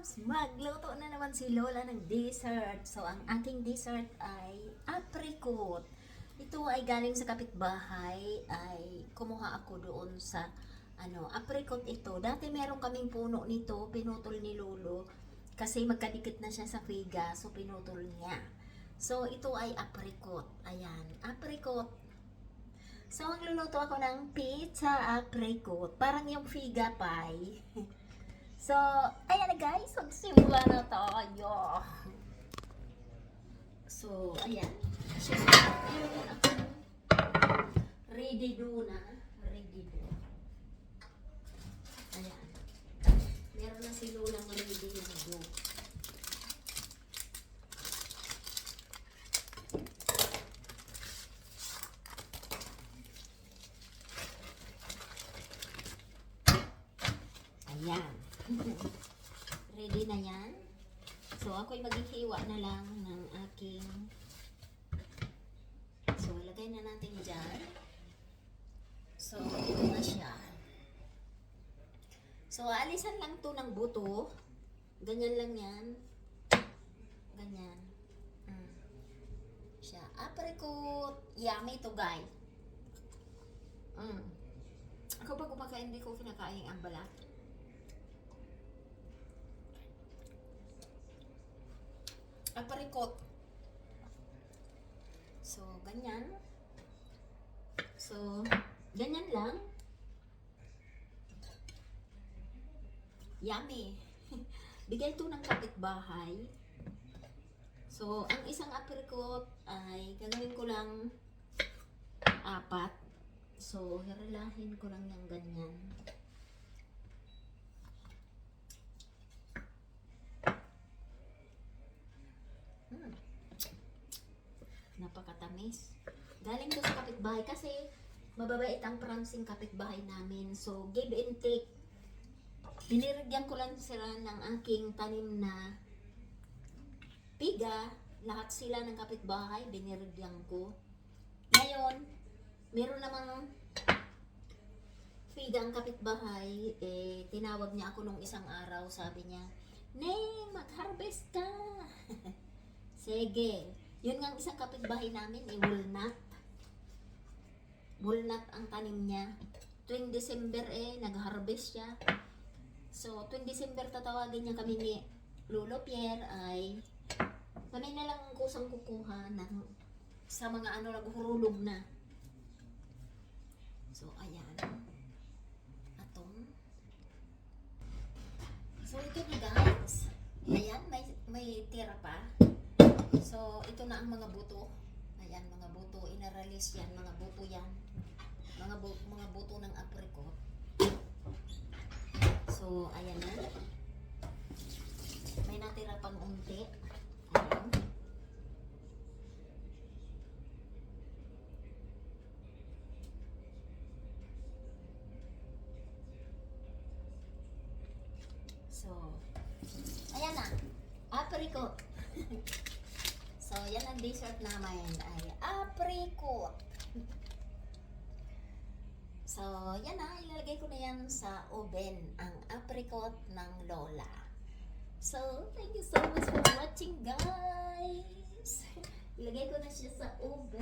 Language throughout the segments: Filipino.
loves! Magluto na naman si Lola ng dessert. So, ang aking dessert ay apricot. Ito ay galing sa kapitbahay. Ay kumuha ako doon sa apricot ito. Dati meron kaming puno nito, pinutol ni Lolo. Kasi magkadikit na siya sa figa, so pinutol niya. So, ito ay apricot. Ayan, apricot. So, magluluto ako ng pizza apricot. Parang yung figa pie. So, ayan na guys, magsimula na tayo. So, ayan. Meron akong ready do na. Ready do. Ayan. Meron na si Lolang ready na do. Ayan. Ready na yan. So, ako'y maghihiwa na lang ng aking... So, ilagay na natin dyan. So, ito na siya. So, alisan lang to ng buto. Ganyan lang yan. Ganyan. Siya. Apricot. Yummy to guys. Ako pag kumakain, hindi ko kinakain ang balat. Apricot. So, ganyan. So, ganyan lang. Yummy. Bigay ito ng kapitbahay. So, ang isang apricot ay gagawin ko lang 4. So, hiralahin ko lang ng ganyan. Napakatamis. Galing to sa kapitbahay kasi mababait ang pransing kapitbahay namin. So, give and take. Binirigyan ko lang sila ng aking tanim na piga. Lahat sila ng kapitbahay, binirigyan ko. Ngayon, meron namang piga ang kapitbahay. Tinawag niya ako nung isang araw. Sabi niya, "Neng, mag-harvest ka." Sige. Yun nga isang kapitbahay namin, walnut. Walnut ang tanim niya. Tuwing December nag-harvest siya. So, tuwing December tatawagin niya kami ni Lolo Pierre ay kami na lang ang kusang kukuha ng, sa mga naghurulog na. So, ayan. Atong. So, ito na guys. Ayan, may tira pa. So, ito na ang mga buto. Ayan, mga buto. Inaralis yan. Mga buto yan. Mga buto ng apricot. So, ayan na. May natira pang unti. Ayan. So, ayan na. Apricot. So, yan ang dessert namin ay apricot. So, yan na. Ilalagay ko na yan sa oven ang apricot ng Lola. So, thank you so much for watching guys. Ilagay ko na siya sa oven.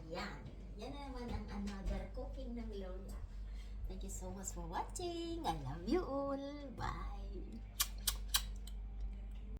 Ayan. Yan na naman ang another cooking ng Lola. Thank you so much for watching. I love you all.